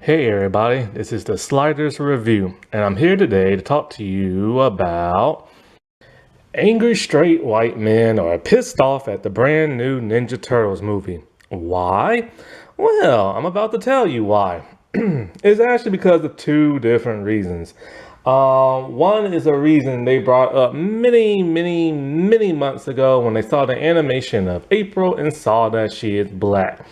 Hey everybody, this is the Sliders Review, and I'm here today to talk to you about angry straight white men are pissed off at the brand new Ninja Turtles movie. Why? Well, I'm about to tell you why. It's actually because of two different reasons. One is a reason they brought up many months ago when they saw the animation of April and saw that she is black.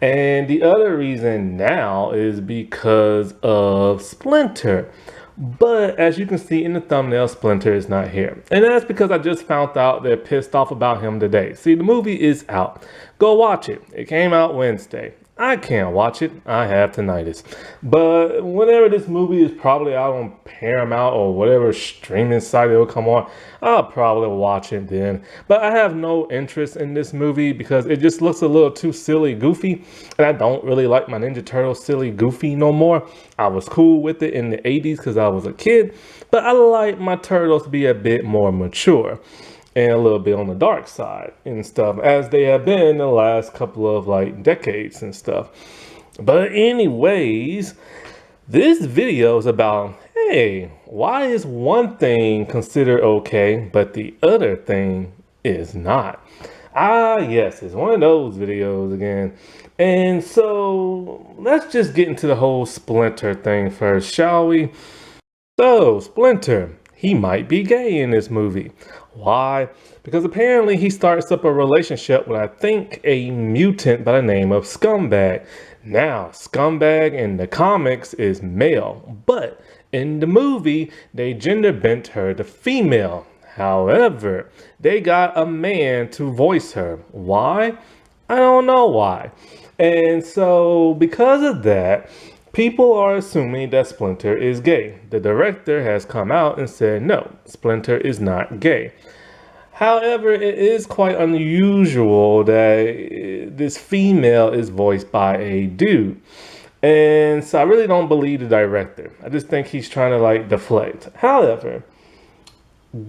And the other reason now is because of Splinter. But as you can see in the thumbnail, Splinter is not here. And that's because I just found out they're pissed off about him today. See, the movie is out. Go watch it. It came out Wednesday. I can't watch it. I have tinnitus. But whenever this movie is probably out on Paramount or whatever streaming site it will come on, I'll probably watch it then. But I have no interest in this movie because it just looks a little too silly, goofy. And I don't really like my Ninja Turtles silly, goofy no more. I was cool with it in the 80s because I was a kid. But I like my Turtles to be a bit more mature and a little bit on the dark side and stuff, as they have been in the last couple of decades and stuff. But anyways, this video is about, hey, why is one thing considered okay but the other thing is not? Yes, it's one of those videos again. And so let's just get into the whole Splinter thing first, shall we? So Splinter, he might be gay in this movie. Why? Because apparently he starts up a relationship with, I think, a mutant by the name of Scumbag. Now, Scumbag in the comics is male, but in the movie, they gender bent her to female. However, they got a man to voice her. Why? I don't know why. And so, because of that, people are assuming that Splinter is gay. The director has come out and said, no, Splinter is not gay. However, it is quite unusual that this female is voiced by a dude. And so I really don't believe the director. I just think he's trying to deflect. However,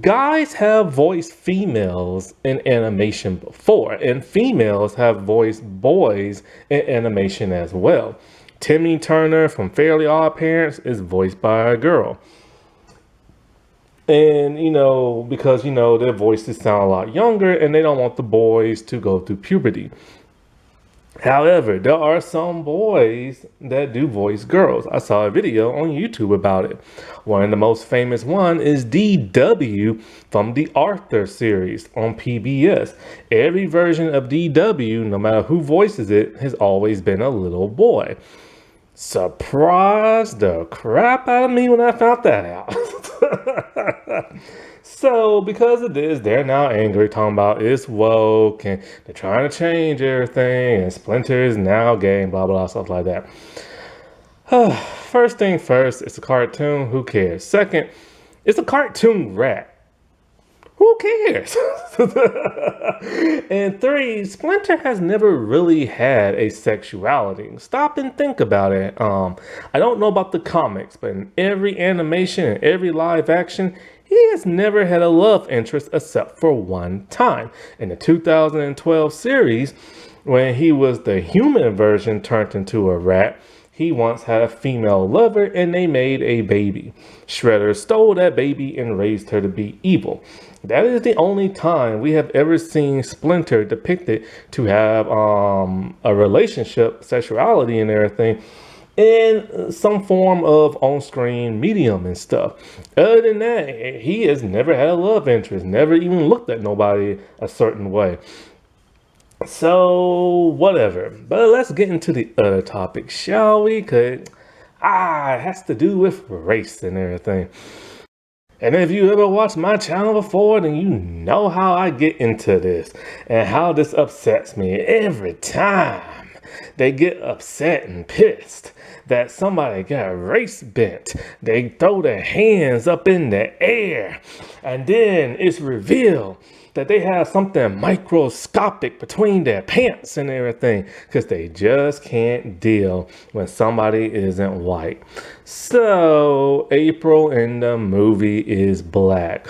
guys have voiced females in animation before, and females have voiced boys in animation as well. Timmy Turner from Fairly Odd Parents is voiced by a girl. And, because, their voices sound a lot younger and they don't want the boys to go through puberty. However, there are some boys that do voice girls. I saw a video on YouTube about it. One of the most famous one is DW from the Arthur series on PBS. Every version of DW, no matter who voices it, has always been a little boy. Surprised the crap out of me when I found that out. So because of this, they're now angry, talking about it's woke and they're trying to change everything and Splinter is now gay and blah blah stuff like that. First thing first, it's a cartoon, who cares? Second, it's a cartoon rat. Who cares? And three, Splinter has never really had a sexuality. Stop and think about it. I don't know about the comics, but in every animation and every live action, he has never had a love interest except for one time. In the 2012 series, when he was the human version turned into a rat, he once had a female lover and they made a baby. Shredder stole that baby and raised her to be evil. That is the only time we have ever seen Splinter depicted to have a relationship, sexuality and everything in some form of on-screen medium and stuff. Other than that, he has never had a love interest, never even looked at nobody a certain way. So, whatever. But let's get into the other topic, shall we? Because it has to do with race and everything. And if you ever watched my channel before, then you know how I get into this and how this upsets me every time. They get upset and pissed that somebody got race bent. They throw their hands up in the air and then it's revealed that they have something microscopic between their pants and everything because they just can't deal when somebody isn't white. So April in the movie is black.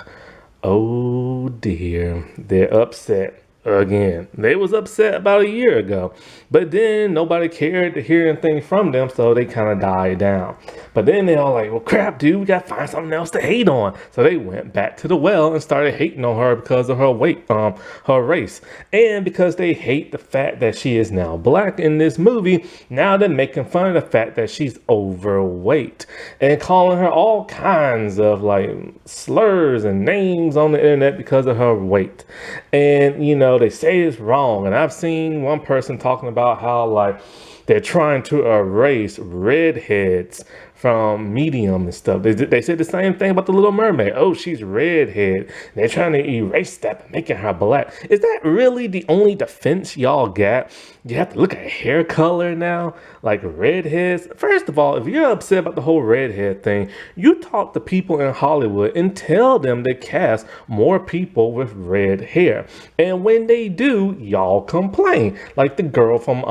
Oh dear, they're upset. again. They was upset about a year ago, but then nobody cared to hear anything from them, so they kind of died down. But then they all like, well, crap, dude, we gotta find something else to hate on. So they went back to the well and started hating on her because of her weight, her race, and because they hate the fact that she is now black in this movie. Now they're making fun of the fact that she's overweight and calling her all kinds of like slurs and names on the internet because of her weight. And they say it's wrong, and I've seen one person talking about how like they're trying to erase redheads from Medium and stuff. They said the same thing about the Little Mermaid. Oh, she's redhead. They're trying to erase that, making her black. Is that really the only defense y'all got? You have to look at hair color now, like redheads. First of all, if you're upset about the whole redhead thing, you talk to people in Hollywood and tell them to cast more people with red hair. And when they do, y'all complain. Like the girl from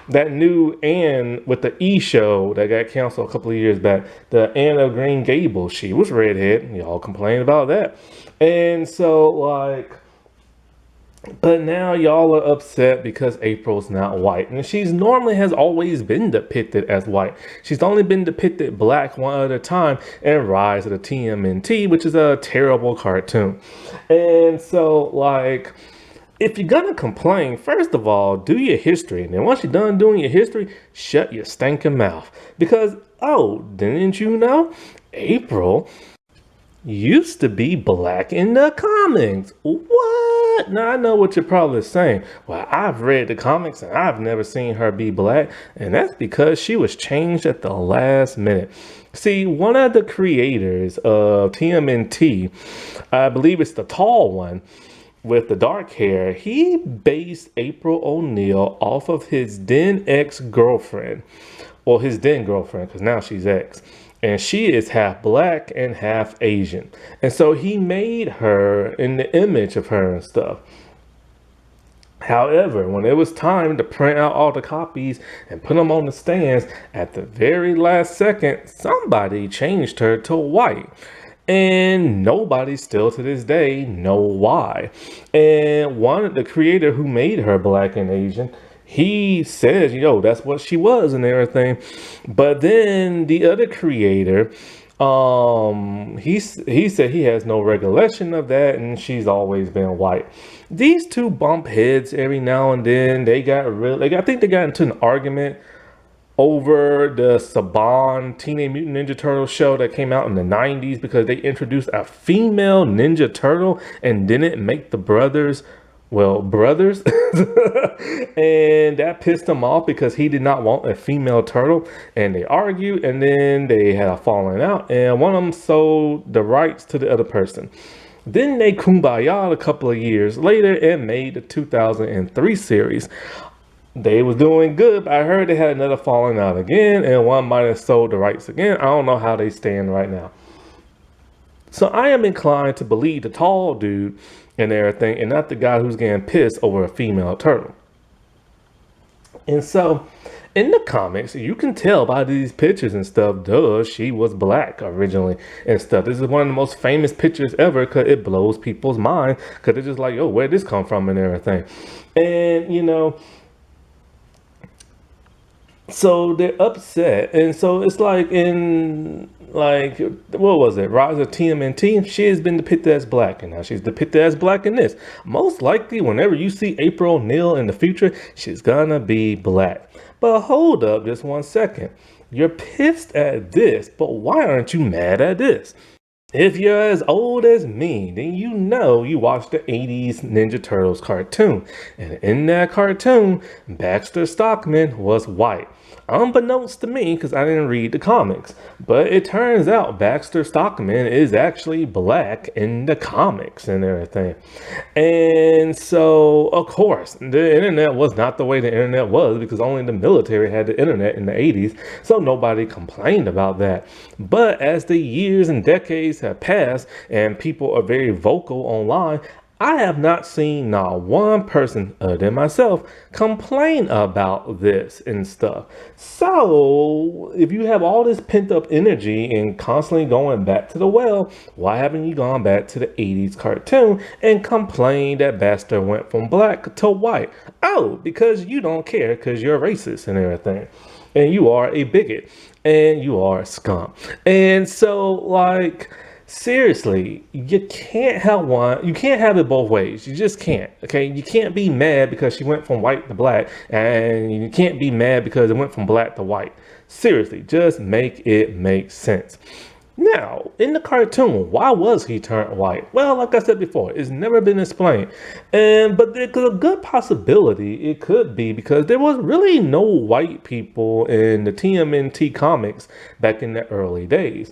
that new Anne with the E show that got canceled a couple of years back, the Anne of Green Gables, she was redhead. Y'all complained about that. And so like, but now y'all are upset because April's not white. And she's normally has always been depicted as white. She's only been depicted black one other time in Rise of the TMNT, which is a terrible cartoon. And so like, if you're gonna complain, first of all, do your history. And then once you're done doing your history, shut your stinking mouth. Because, oh, didn't you know? April used to be black in the comics. What? Now, I know what you're probably saying. Well, I've read the comics and I've never seen her be black. And that's because she was changed at the last minute. See, one of the creators of TMNT, I believe it's the tall one, with the dark hair, he based April O'Neil off of his then ex-girlfriend, or his then girlfriend, because now she's ex, and she is half black and half Asian. And so he made her in the image of her and stuff. However, when it was time to print out all the copies and put them on the stands, at the very last second, somebody changed her to white. And nobody still to this day know why. And the creator who made her black and Asian, he says, that's what she was and everything. But then the other creator, he said he has no recollection of that and she's always been white. These two bump heads every now and then. I think they got into an argument over the Saban Teenage Mutant Ninja Turtle show that came out in the 90s because they introduced a female Ninja Turtle and didn't make the brothers brothers. And that pissed him off because he did not want a female turtle, and they argued, and then they had a falling out, and one of them sold the rights to the other person. Then they kumbaya a couple of years later and made the 2003 series. They was doing good, but I heard they had another falling out again, and one might have sold the rights again. I don't know how they stand right now. So I am inclined to believe the tall dude and everything, and not the guy who's getting pissed over a female turtle. And so in the comics, you can tell by these pictures and stuff, she was black originally and stuff. This is one of the most famous pictures ever because it blows people's mind because they're just like, where'd this come from and everything. And, so they're upset, and so it's like in what was it, Rise of TMNT? She has been depicted as black, and now she's depicted as black in this. Most likely, whenever you see April O'Neil in the future, she's gonna be black. But hold up, just 1 second. You're pissed at this, but why aren't you mad at this? If you're as old as me, then you watched the 80s Ninja Turtles cartoon. And in that cartoon, Baxter Stockman was white. Unbeknownst to me, because I didn't read the comics. But it turns out Baxter Stockman is actually black in the comics and everything. And so, of course, the internet was not the way the internet was because only the military had the internet in the 80s. So nobody complained about that. But as the years and decades have passed and people are very vocal online, I have not seen not one person other than myself complain about this and stuff. So if you have all this pent up energy and constantly going back to the well, why haven't you gone back to the 80s cartoon and complained that Baxter went from black to white? Oh, because you don't care because you're racist and everything. And you are a bigot and you are a scum. And so, like, seriously, you can't have one. You can't have it both ways. You just can't. Okay, you can't be mad because she went from white to black, and you can't be mad because it went from black to white. Seriously, just make it make sense. Now, in the cartoon, why was he turned white? Well, like I said before, it's never been explained. But there's a good possibility it could be because there was really no white people in the TMNT comics back in the early days.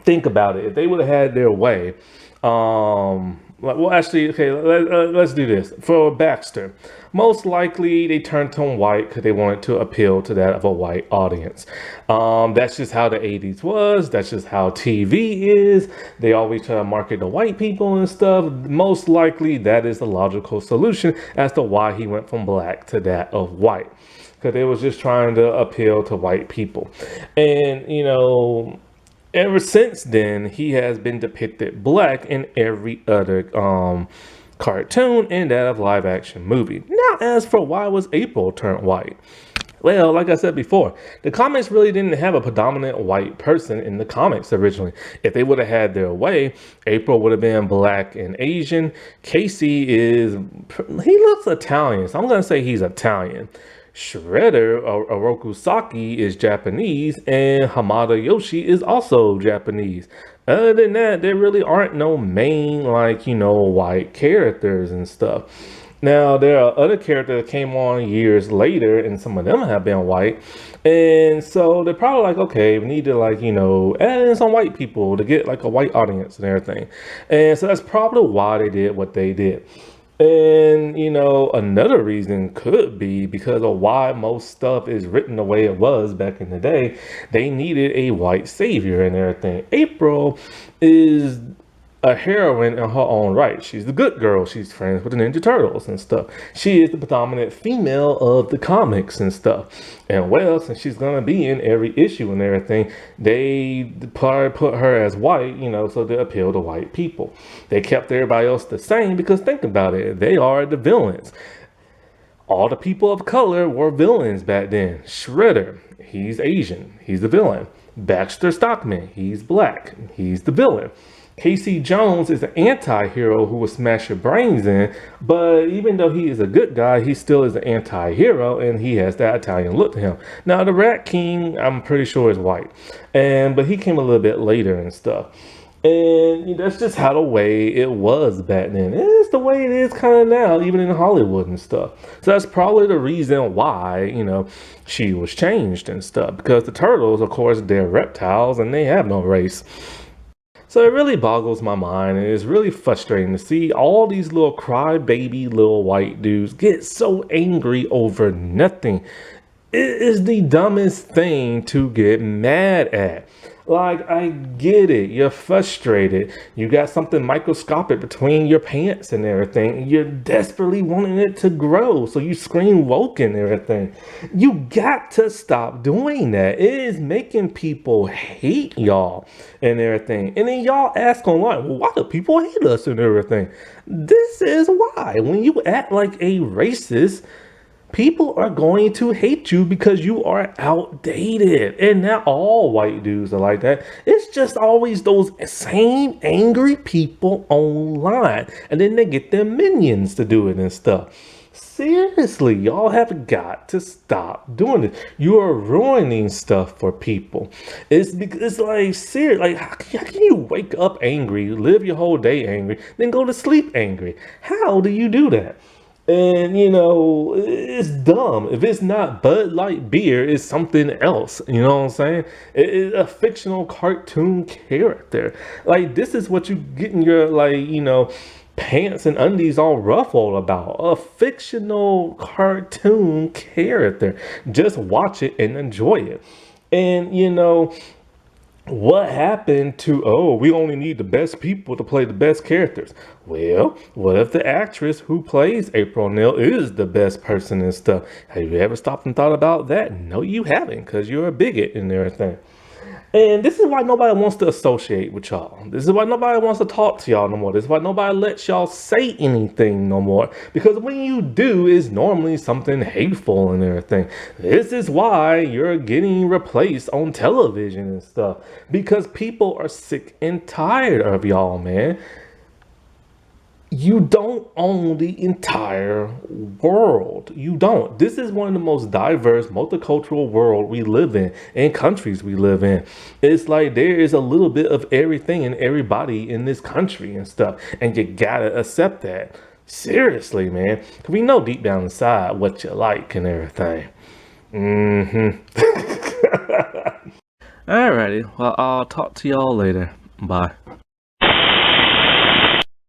Think about it. If they would have had their way, well, actually, okay, let's do this. For Baxter, most likely they turned him white because they wanted to appeal to that of a white audience. That's just how the 80s was. That's just how TV is. They always try to market the white people and stuff. Most likely that is the logical solution as to why he went from black to that of white. Because they was just trying to appeal to white people. And, you know, ever since then, he has been depicted black in every other cartoon and that of live action movie. Now, as for why was April turned white? Well, like I said before, the comics really didn't have a predominant white person in the comics originally. If they would have had their way, April would have been black and Asian. Casey he looks Italian, so I'm going to say he's Italian. Shredder, Oroku Saki, is Japanese, and Hamada Yoshi is also Japanese. Other than that, there really aren't no main, like, you know, white characters and stuff. Now, there are other characters that came on years later, and some of them have been white. And so they're probably like, okay, we need to, like, you know, add in some white people to get, like, a white audience and everything. And so that's probably why they did what they did. And, you know, another reason could be because of why most stuff is written the way it was back in the day. They needed a white savior and everything. April is a heroine in her own right. She's the good girl. She's friends with the Ninja Turtles and stuff. She is the predominant female of the comics and stuff. And well, since she's gonna be in every issue and everything, they probably put her as white, you know, so to appeal to white people. They kept everybody else the same because think about it, they are the villains. All the people of color were villains back then. Shredder, he's Asian, he's the villain. Baxter Stockman, he's black, he's the villain. Casey Jones is an anti-hero who will smash your brains in, but even though he is a good guy, he still is an anti-hero, and he has that Italian look to him. Now, the Rat King, I'm pretty sure is white, but he came a little bit later and stuff. And that's just how the way it was back then. It's the way it is kind of now, even in Hollywood and stuff. So that's probably the reason why, you know, she was changed and stuff. Because the turtles, of course, they're reptiles, and they have no race. So it really boggles my mind, and it's really frustrating to see all these little crybaby little white dudes get so angry over nothing. It is the dumbest thing to get mad at. Like, I get it. You're frustrated. You got something microscopic between your pants and everything. And you're desperately wanting it to grow. So you scream woke and everything. You got to stop doing that. It is making people hate y'all and everything. And then y'all ask online, well, why do people hate us and everything? This is why. When you act like a racist, people are going to hate you because you are outdated. And not all white dudes are like that. It's just always those same angry people online. And then they get their minions to do it and stuff. Seriously, y'all have got to stop doing it. You are ruining stuff for people. It's like, serious. Like, how can you wake up angry, live your whole day angry, then go to sleep angry? How do you do that? And, you know, it's dumb. If it's not Bud Light beer, it's something else. You know what I'm saying? It's a fictional cartoon character. Like, this is what you get in your, like, you know, pants and undies all ruffled about. A fictional cartoon character. Just watch it and enjoy it. And, you know, What happened to, oh, we only need the best people to play the best characters? Well, what if the actress who plays April O'Neil is the best person and stuff? Have you ever stopped and thought about that? No, you haven't, because you're a bigot and everything. And this is why nobody wants to associate with y'all. This is why nobody wants to talk to y'all no more. This is why nobody lets y'all say anything no more. Because when you do, it's normally something hateful and everything. This is why you're getting replaced on television and stuff. Because people are sick and tired of y'all, man. You don't own the entire world. You don't. This is one of the most diverse, multicultural world we live in and countries we live in. It's like there is a little bit of everything and everybody in this country and stuff. And you gotta accept that. Seriously, man. We know deep down inside what you like and everything. Alrighty. Well, I'll talk to y'all later. Bye.